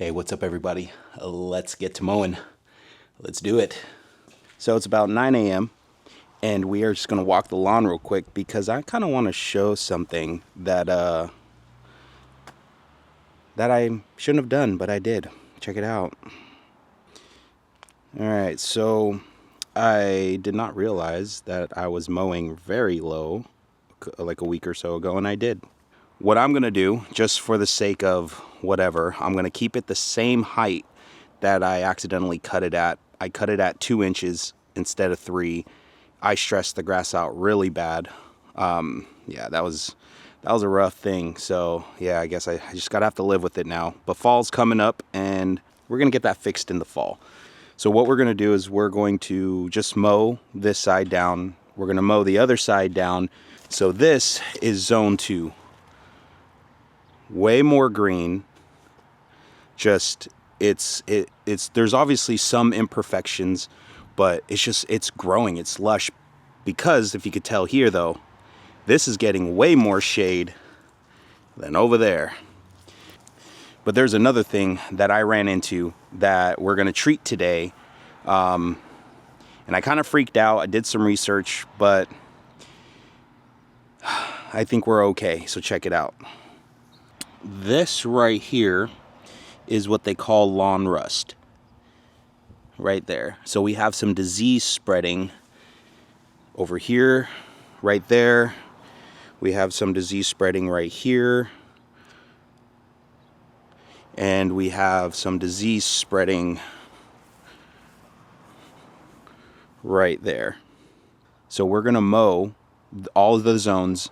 Hey, what's up everybody? Let's get to mowing. Let's do it. So it's about 9 a.m. and we are just gonna walk the lawn real quick because I kind of want to show something that I shouldn't have done, but I did. Check it out. All right, so I did not realize that I was mowing very low like a week or so ago, and I did. What I'm gonna do, just for the sake of whatever, I'm gonna keep it the same height that I accidentally cut it at. I cut it at 2 inches instead of 3. I stressed the grass out really bad. Yeah, that was a rough thing. So yeah, I guess I just gotta have to live with it now. But fall's coming up, and we're gonna get that fixed in the fall. So what we're gonna do is we're going to just mow this side down. We're gonna mow the other side down. So this is zone 2. Way more green. Just it's there's obviously some imperfections, but it's growing, it's lush. Because if you could tell here though, this is getting way more shade than over there. But there's another thing that I ran into that we're gonna treat today, and I kind of freaked out. I did some research, but I think we're okay. So check it out. This right here is what they call lawn rust. Right there. So we have some disease spreading over here, right there. We have some disease spreading right here. And we have some disease spreading right there. So we're gonna mow all of the zones,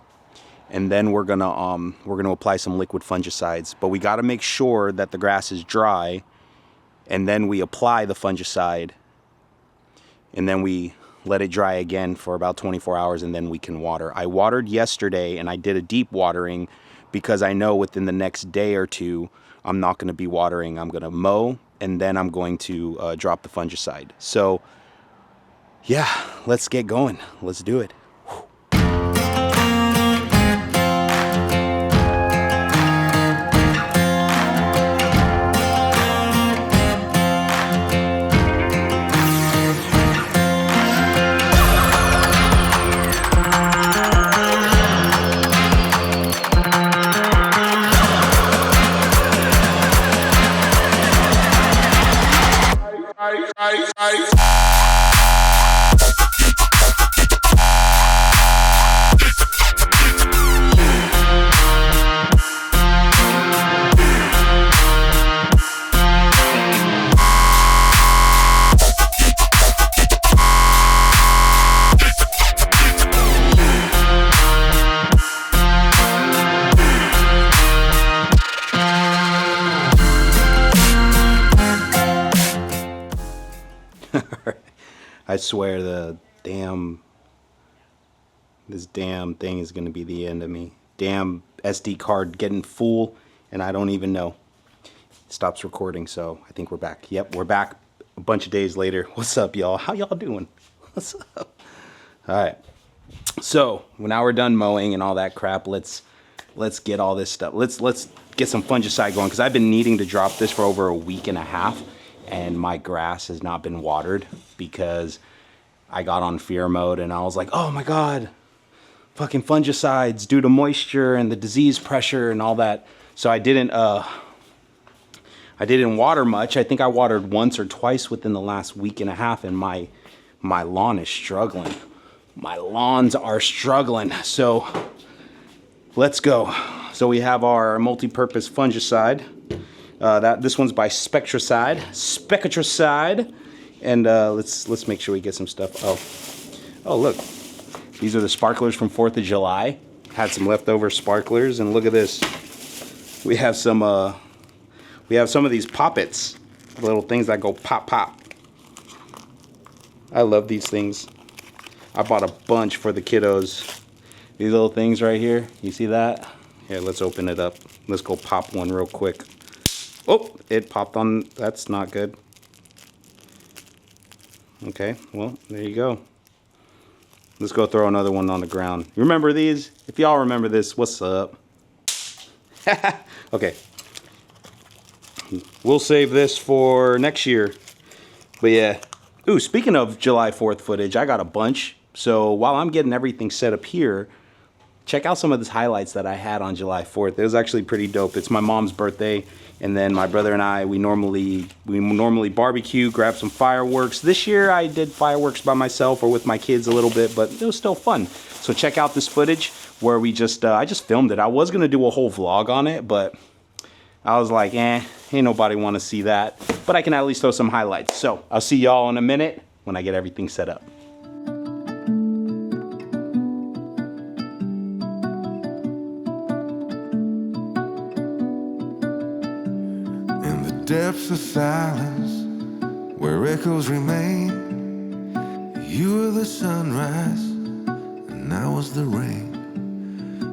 and then we're gonna apply some liquid fungicides. But we gotta make sure that the grass is dry, and then we apply the fungicide, and then we let it dry again for about 24 hours, and then we can water. I watered yesterday, and I did a deep watering because I know within the next day or two I'm not gonna be watering. I'm gonna mow, and then I'm going to drop the fungicide. So yeah, let's get going. Let's do it. I swear this damn thing is gonna be the end of me. Damn SD card getting full, and I don't even know. It stops recording, so I think we're back. Yep, we're back a bunch of days later. What's up, y'all? How y'all doing? What's up? All right. So now we're done mowing and all that crap. Let's get all this stuff. Let's get some fungicide going, because I've been needing to drop this for over a week and a half. And my grass has not been watered because I got on fear mode, and I was like, oh my God, fucking fungicides due to moisture and the disease pressure and all that. So I didn't water much. I think I watered once or twice within the last week and a half, and my lawn is struggling. My lawns are struggling. So let's go. So we have our multi-purpose fungicide. This one's by Spectracide, and let's make sure we get some stuff. Oh look, these are the sparklers from 4th of July. Had some leftover sparklers, and look at this. We have some of these poppets, little things that go pop pop. I love these things. I bought a bunch for the kiddos. These little things right here, you see that? Here, let's open it up. Let's go pop one real quick. Oh, it popped on. That's not good. Okay, well, there you go. Let's go throw another one on the ground. You remember these? If y'all remember this, what's up? Okay. we'll save this for next year. But yeah. Ooh, speaking of July 4th footage, I got a bunch. So while I'm getting everything set up here, check out some of the highlights that I had on July 4th. It was actually pretty dope. It's my mom's birthday, and then my brother and I, we normally barbecue, grab some fireworks. This year I did fireworks by myself or with my kids a little bit, but it was still fun. So check out this footage where we just I just filmed it. I was gonna do a whole vlog on it, but I was like, ain't nobody want to see that. But I can at least throw some highlights. So I'll see y'all in a minute when I get everything set up. In the depths of silence, where echoes remain, you were the sunrise, and I was the rain.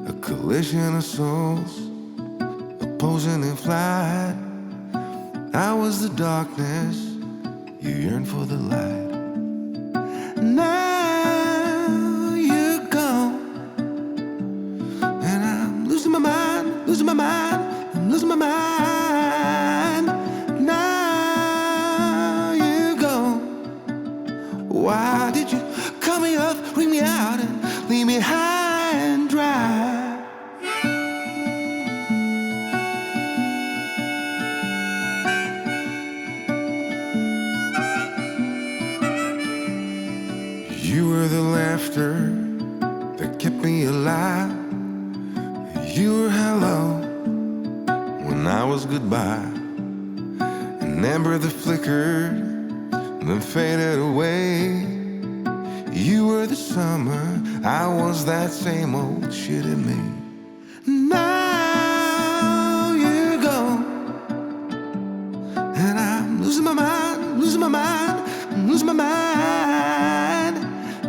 A collision of souls, opposing in flight. I was the darkness, you yearned for the light. Now you're gone, and I'm losing my mind, losing my mind, I'm losing my mind. Now you're gone. Why did you cut me up, bring me out, and leave me high and dry? You were the laughter that kept me alive. You were hello when I was goodbye. An ember that flickered and then faded away. You were the summer, I was that same old shit in me. Now you're gone, and I'm losing my mind, losing my mind, I'm losing my mind.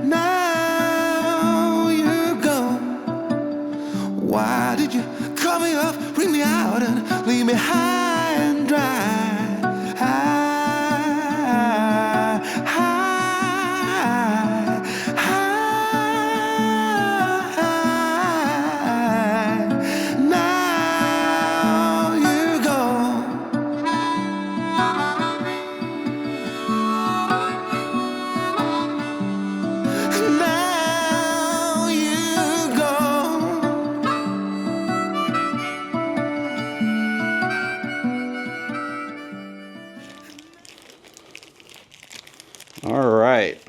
Now you're gone. Why did you call me up, bring me out, and leave me high and dry? High, high, high. Now you're gone. Now you're gone. All right.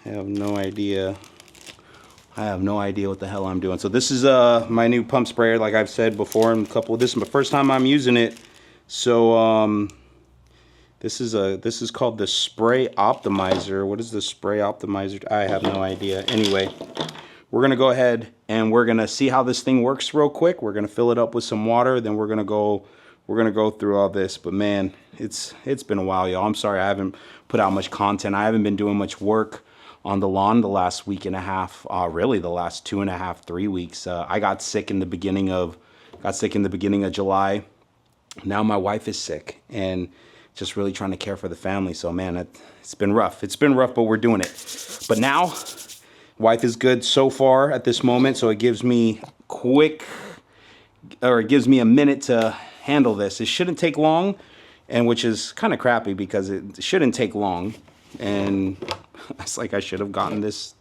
I have no idea. I have no idea what the hell I'm doing. So this is my new pump sprayer, like I've said before in a couple of this is my first time I'm using it. So this is called the Spray Optimizer. What is the Spray Optimizer? I have no idea. Anyway, we're gonna go ahead and we're gonna see how this thing works real quick. We're gonna fill it up with some water, then we're gonna go through all this. But man, it's been a while, y'all. I'm sorry I haven't put out much content. I haven't been doing much work on the lawn the last week and a half, really the last 2.5, 3 weeks. I got sick in the beginning of July. Now my wife is sick and just really trying to care for the family. So man, it's been rough. It's been rough, but we're doing it. But now, wife is good so far at this moment. So it gives me it gives me a minute to handle this. It shouldn't take long, and which is kind of crappy because it shouldn't take long. And it's like I should have gotten this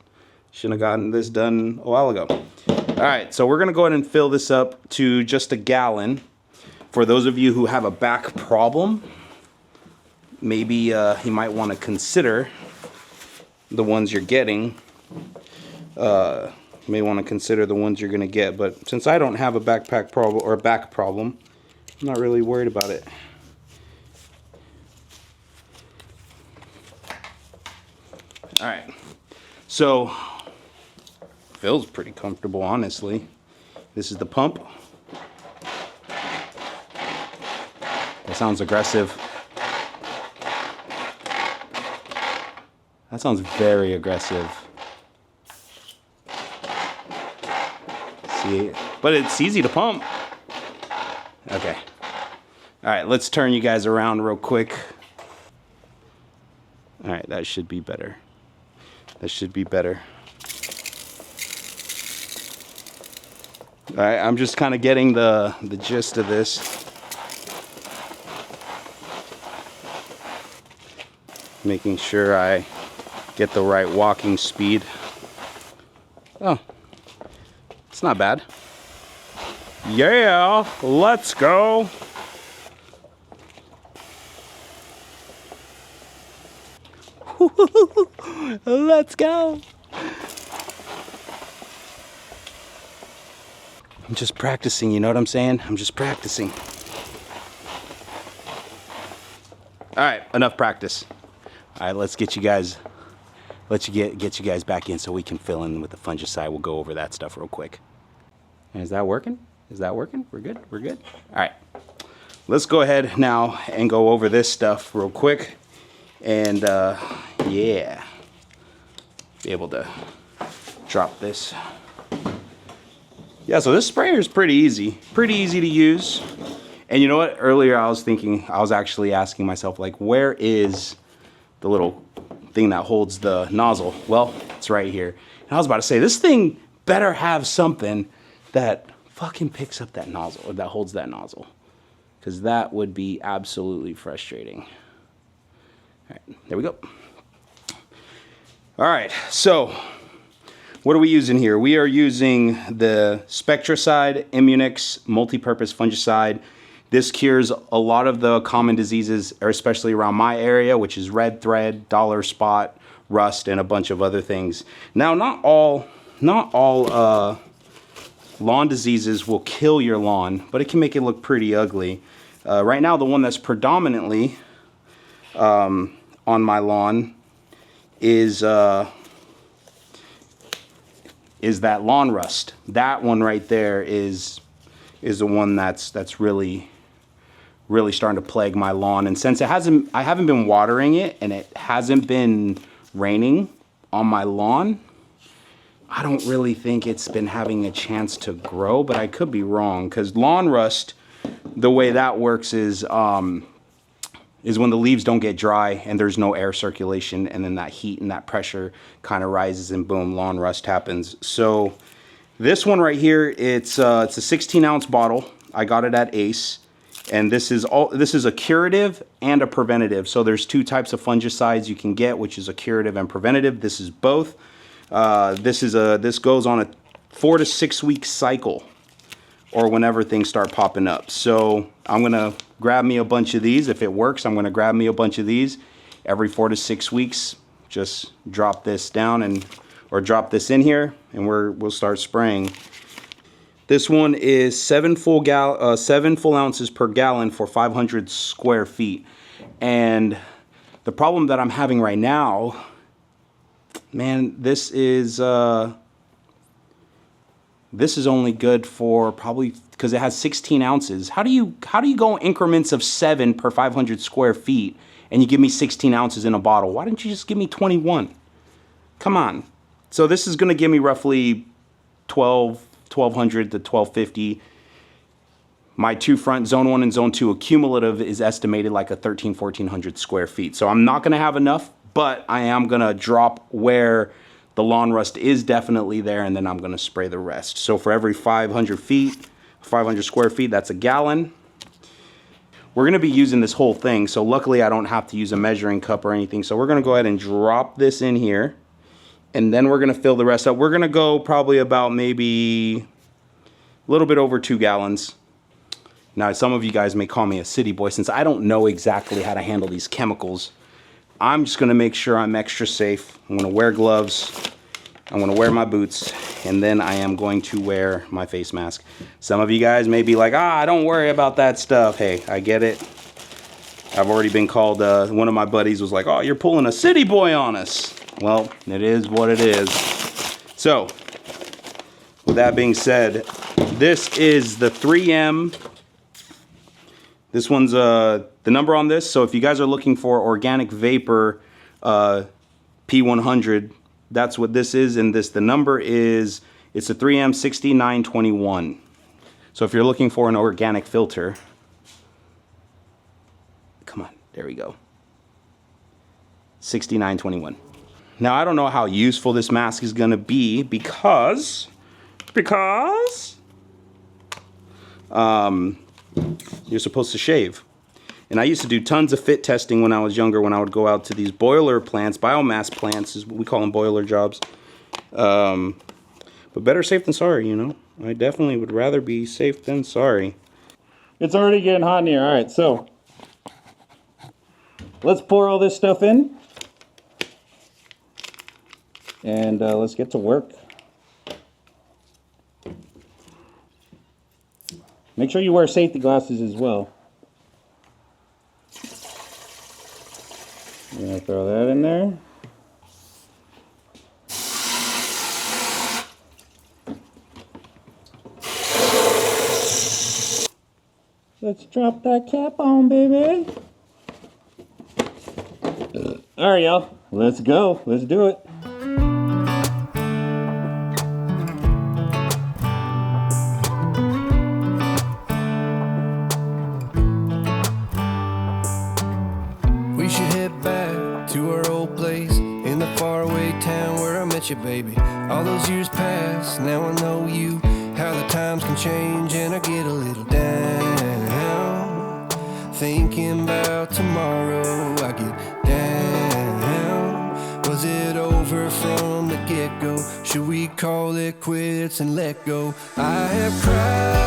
done a while ago. All right, so we're gonna go ahead and fill this up to just a gallon. For those of you who have a back problem, maybe you might want to consider the ones you're getting. You may want to consider the ones you're gonna get. But since I don't have a back problem, I'm not really worried about it. All right, so feels pretty comfortable, honestly. This is the pump. That sounds aggressive. That sounds very aggressive. See, but it's easy to pump. Okay. All right, let's turn you guys around real quick. All right, that should be better. That should be better. All right, I'm just kind of getting the gist of this. Making sure I get the right walking speed. Oh, it's not bad. Yeah, let's go. Let's go. I'm just practicing, you know what I'm saying? I'm just practicing. All right, enough practice. All right, let's get you guys, get you guys back in so we can fill in with the fungicide. We'll go over that stuff real quick. And is that working? Is that working? We're good? We're good? All right. Let's go ahead now and go over this stuff real quick. And yeah, be able to drop this. Yeah, so this sprayer is pretty easy to use. And you know what? Earlier I was actually asking myself, like, where is the little thing that holds the nozzle? Well, it's right here. And I was about to say, this thing better have something that fucking picks up that nozzle, or that holds that nozzle. Because that would be absolutely frustrating. All right, there we go. All right, so what are we using here? We are using the Spectracide Immunix multi-purpose fungicide. This cures a lot of the common diseases, especially around my area, which is red thread, dollar spot, rust, and a bunch of other things. Now, not all lawn diseases will kill your lawn, but it can make it look pretty ugly. Right now, the one that's predominantly on my lawn is that lawn rust. That one right there is the one that's really starting to plague my lawn. And since I haven't been watering it, and it hasn't been raining on my lawn, I don't really think it's been having a chance to grow, but I could be wrong, because lawn rust, the way that works is when the leaves don't get dry and there's no air circulation, and then that heat and that pressure kind of rises, and boom, lawn rust happens. So this one right here, it's a 16-ounce bottle. I got it at Ace, and this is a curative and a preventative. So there's two types of fungicides you can get, which is a curative and preventative. This is both. This goes on a 4 to 6 week cycle, or whenever things start popping up. So I'm gonna grab me a bunch of these. If it works, I'm gonna grab me a bunch of these every 4 to 6 weeks. Just drop this down or drop this in here, and we'll start spraying. This one is 7 full ounces per gallon for 500 square feet. And the problem that I'm having right now, man, this is only good for probably, because it has 16 ounces. How do you go increments of 7 per 500 square feet, and you give me 16 ounces in a bottle? Why didn't you just give me 21? Come on. So this is going to give me roughly 1,200 to 1,250. My two front, zone 1 and zone 2 accumulative, is estimated like a 1,400 square feet. So I'm not going to have enough, but I am going to drop where the lawn rust is definitely there, and then I'm going to spray the rest. So for every 500 square feet, that's a gallon. We're going to be using this whole thing, so luckily I don't have to use a measuring cup or anything. So we're going to go ahead and drop this in here, and then we're going to fill the rest up. We're going to go probably about maybe a little bit over 2 gallons. Now, some of you guys may call me a city boy, since I don't know exactly how to handle these chemicals. I'm just going to make sure I'm extra safe. I'm going to wear gloves. I'm going to wear my boots, and then I am going to wear my face mask. Some of you guys may be like, don't worry about that stuff. Hey, I get it. I've already been called, one of my buddies was like, oh, you're pulling a city boy on us. Well, it is what it is. So, with that being said, this is the 3M. This one's the number on this. So if you guys are looking for organic vapor P100, that's what this is. And the number is, it's a 3M 6921. So if you're looking for an organic filter, come on, there we go. 6921. Now, I don't know how useful this mask is going to be because you're supposed to shave. And I used to do tons of fit testing when I was younger, when I would go out to these boiler plants, biomass plants, is what we call them, boiler jobs. But better safe than sorry, you know. I definitely would rather be safe than sorry. It's already getting hot in here. All right, so let's pour all this stuff in. And let's get to work. Make sure you wear safety glasses as well. I'm gonna throw that in there. Let's drop that cap on, baby. All right, y'all. Let's go. Let's do it. We should head back to our old place in the faraway town where I met you, baby. All those years pass, now I know you. How the times can change and I get a little down. Thinking about tomorrow, I get down. Was it over from the get-go? Should we call it quits and let go? I have cried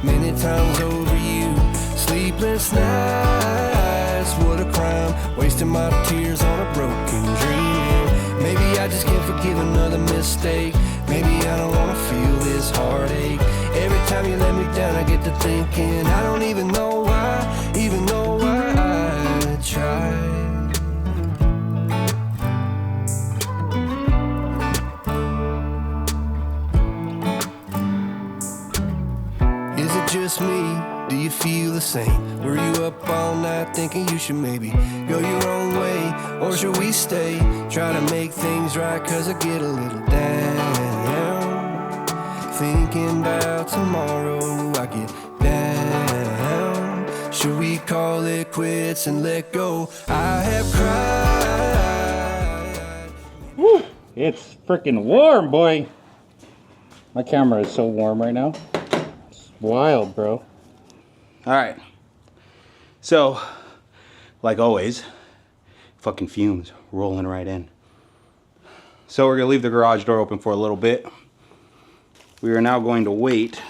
many times over you. Sleepless nights, what a crime. Wasting my tears on a broken dream. Maybe I just can't forgive another mistake. Maybe I don't wanna feel this heartache. Every time you let me down, I get to thinking I don't even know why I tried. Is it just me? Do you feel the same? Were you up all night thinking you should maybe go your own way? Or should we stay? Try to make things right, cause I get a little down. Thinking about tomorrow, I get down. Should we call it quits and let go? I have cried. Woo! It's freaking warm, boy. My camera is so warm right now. It's wild, bro. All right. So, like always, fucking fumes rolling right in. So we're gonna leave the garage door open for a little bit. We are now going to wait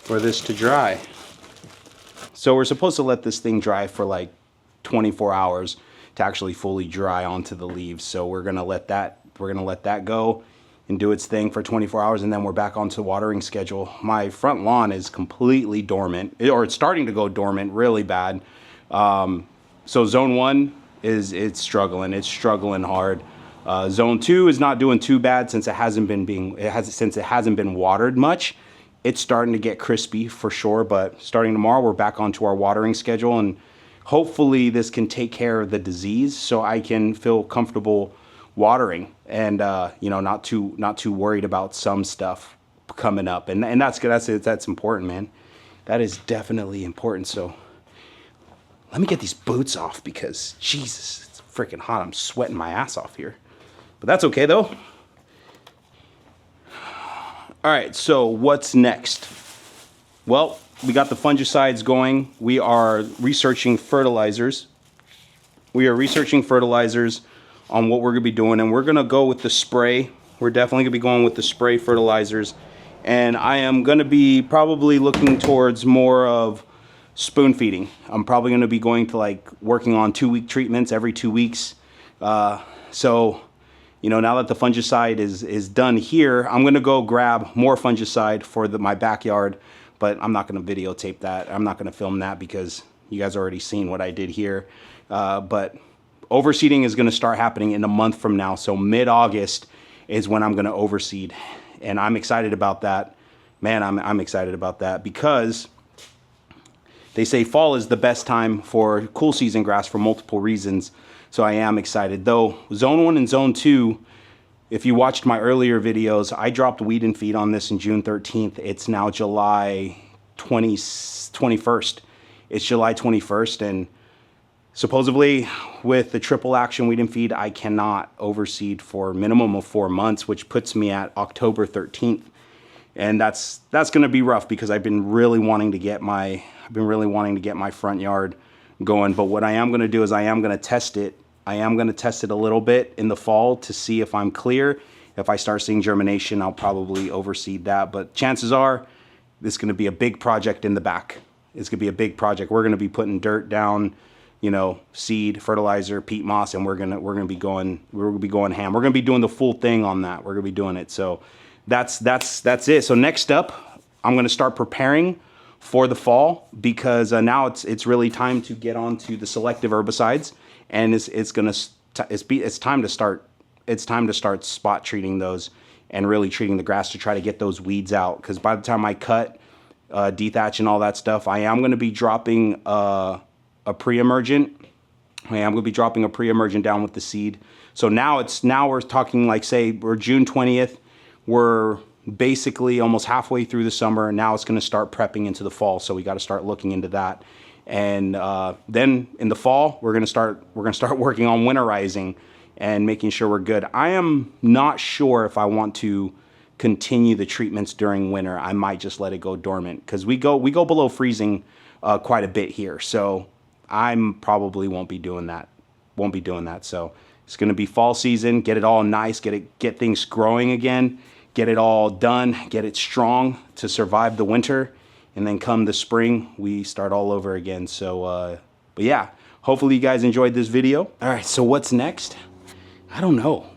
for this to dry. So we're supposed to let this thing dry for like 24 hours to actually fully dry onto the leaves. So we're gonna let that go and do its thing for 24 hours, and then we're back onto the watering schedule. My front lawn is completely dormant, or it's starting to go dormant really bad. So zone 1 it's struggling hard. Zone 2 is not doing too bad since it hasn't been watered much. It's starting to get crispy for sure, but starting tomorrow we're back onto our watering schedule, and hopefully this can take care of the disease so I can feel comfortable watering and you know, not too worried about some stuff coming up, and that's important, man. That is definitely important. So let me get these boots off because Jesus, it's freaking hot. I'm sweating my ass off here. But that's okay though. All right, so what's next? Well, we got the fungicides going. We are researching fertilizers. On what we're gonna be doing, and we're gonna go with the spray. We're definitely gonna be going with the spray fertilizers, and I am gonna be probably looking towards more of spoon feeding. I'm probably gonna be going to like working on 2-week treatments every 2 weeks. So you know, now that the fungicide is done here, I'm gonna go grab more fungicide for my backyard, but I'm not gonna videotape that. I'm not gonna film that because you guys already seen what I did here. But overseeding is gonna start happening in a month from now. So mid-August is when I'm gonna overseed. And I'm excited about that. Man, I'm excited about that because they say fall is the best time for cool season grass for multiple reasons. So I am excited. Though zone 1 and zone 2, if you watched my earlier videos, I dropped weed and feed on this in June 13th. It's now July 21st. It's July 21st, and supposedly with the triple action weed and feed, I cannot overseed for a minimum of 4 months, which puts me at October 13th. And that's going to be rough because I've been really wanting to get my front yard going. But what I am going to do is I am going to test it. I am going to test it a little bit in the fall to see if I'm clear. If I start seeing germination, I'll probably overseed that. But chances are this is going to be a big project in the back. It's going to be a big project. We're going to be putting dirt down, you know, seed, fertilizer, peat moss, and we're going to be going ham. We're going to be doing the full thing on that. We're going to be doing it. So that's it. So next up, I'm going to start preparing for the fall because now it's really time to get on to the selective herbicides, and it's time to start spot treating those and really treating the grass to try to get those weeds out. Because by the time I cut, dethatch and all that stuff, I am going to be dropping a pre-emergent. I am going to be dropping a pre-emergent down with the seed. So now we're talking, like, say we're June 20th. We're basically almost halfway through the summer, and now it's going to start prepping into the fall. So we got to start looking into that. And then in the fall, we're going to start working on winterizing and making sure we're good. I am not sure if I want to continue the treatments during winter. I might just let it go dormant because we go below freezing quite a bit here. So I'm probably won't be doing that. So it's going to be fall season. Get it all nice. Get things growing again. Get it all done. Get it strong to survive the winter. And then come the spring, we start all over again. So, but yeah, hopefully you guys enjoyed this video. All right, so what's next? I don't know.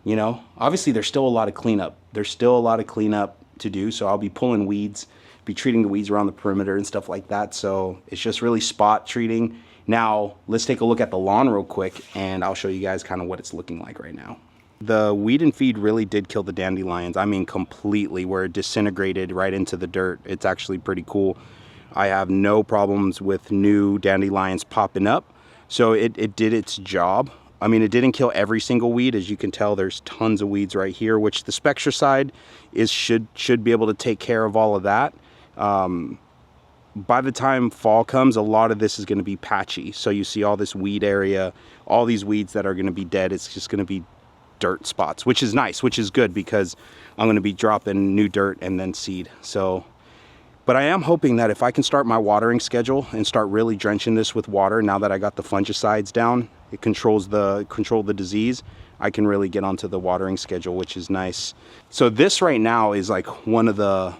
You know, obviously there's still a lot of cleanup. There's still a lot of cleanup to do. So I'll be pulling weeds, be treating the weeds around the perimeter and stuff like that. So it's just really spot treating. Now, let's take a look at the lawn real quick, and I'll show you guys kind of what it's looking like right now. The weed and feed really did kill the dandelions. I mean, completely, where it disintegrated right into the dirt. It's actually pretty cool. I have no problems with new dandelions popping up. So it did its job. I mean, it didn't kill every single weed. As you can tell, there's tons of weeds right here, which the Spectracide should be able to take care of all of that. By the time fall comes, a lot of this is going to be patchy. So you see all this weed area, all these weeds that are going to be dead. It's just going to be dirt spots, which is nice, which is good because I'm going to be dropping new dirt and then seed. So, but I am hoping that if I can start my watering schedule and start really drenching this with water, now that I got the fungicides down, it control the disease, I can really get onto the watering schedule, which is nice. So this right now is like one of the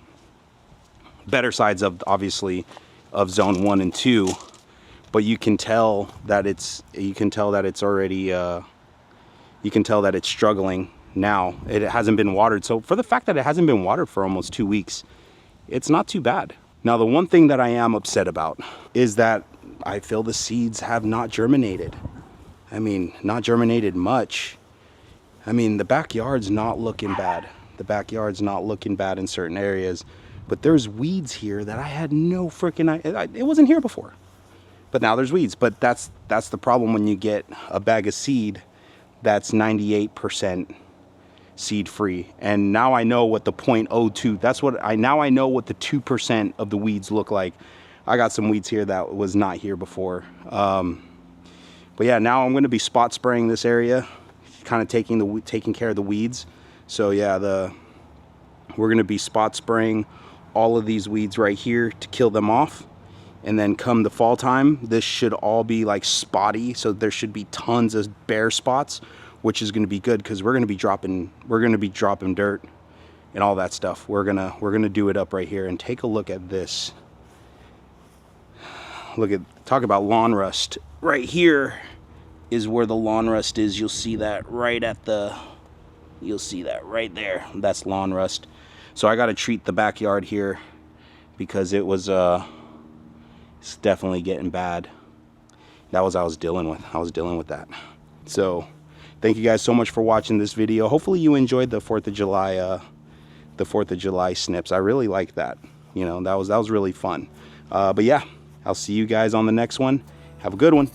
better sides of, obviously, of zone 1 and 2, but you can tell that it's already you can tell that it's struggling now. It hasn't been watered. So for the fact that it hasn't been watered for almost 2 weeks, it's not too bad. Now, the one thing that I am upset about is that I feel the seeds have not germinated. I mean, not germinated much. I mean, the backyard's not looking bad. The backyard's not looking bad in certain areas, but there's weeds here that I had no freaking idea. It wasn't here before, but now there's weeds. But that's the problem when you get a bag of seed that's 98% seed free. And now I know what the 0.02, now I know what the 2% of the weeds look like. I got some weeds here that was not here before. But yeah, now I'm going to be spot spraying this area, kind of taking care of the weeds. So yeah, we're going to be spot spraying all of these weeds right here to kill them off. And then come the fall time, this should all be like spotty. So there should be tons of bare spots, which is going to be good because we're going to be dropping dirt and all that stuff. We're gonna do it up right here. And take a look at this. Talk about lawn rust. Right here is where the lawn rust is. You'll see that right there. That's lawn rust. So I got to treat the backyard here because it was it's definitely getting bad. That was I was dealing with that. So thank you guys so much for watching this video. Hopefully you enjoyed the 4th of July snips. I really like that. You know, that was really fun. But yeah, I'll see you guys on the next one. Have a good one.